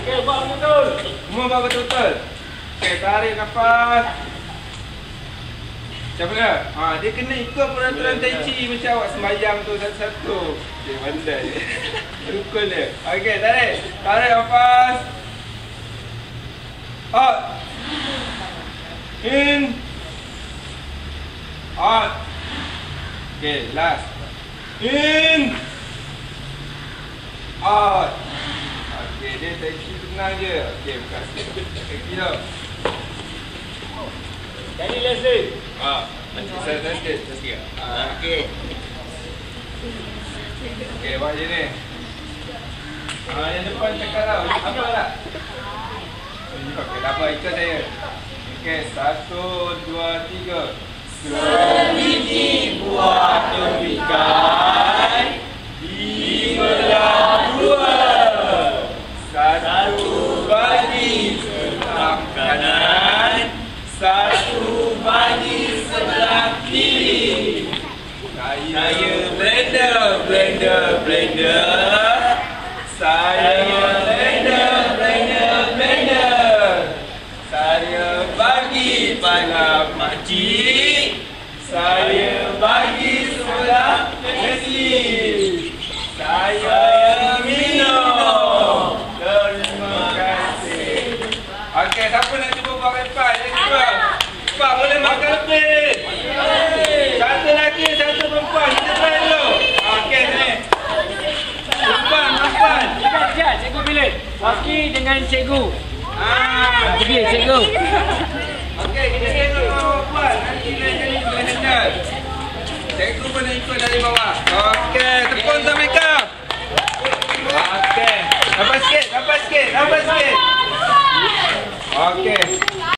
Okey, buat betul. Semua buat betul-betul. Okey, tarik nafas. Macam mana? Dia kena ikut peraturan Tai Chi macam awak sembahyang tu satu-satu. Okey, pandai. Rukun dia. Okey, tarik. Tarik nafas. Out. In. Out. Okey, last. In. Out. Okey, dia Tai Chi tenang je. Okey, buka sikit. Kaki tau. Jadi lesen. Saya sikit. Okey. Okey, buat je ni. Yang depan cakap tau. Apa tak? Okey, tak apa. Ikut saya. Okey, 1, 2, 3. Sebiji buah temikai dibelah dua. Satu bagi sebelah kanan, satu bagi sebelah kiri. Saya blender. Saya blender. Saya bagi pada makcik. Saya bagi sebelah Leslie. Saya minum. Terima kasih. Okey, siapa nak cuba buat lepas? Cepat boleh makan lebih. Satu lagi, satu perempuan. Kita try dulu. Okey, sini. Perempuan. Sekejap, cikgu pilih. Waki dengan cikgu. Pergi, cikgu. Okey, kita tengok perempuan. Nanti dia jadi boleh handle. Cikgu pun nak ikut dari bawah. Okey, tepuk untuk mereka. Okey. Nampak sikit. Okey.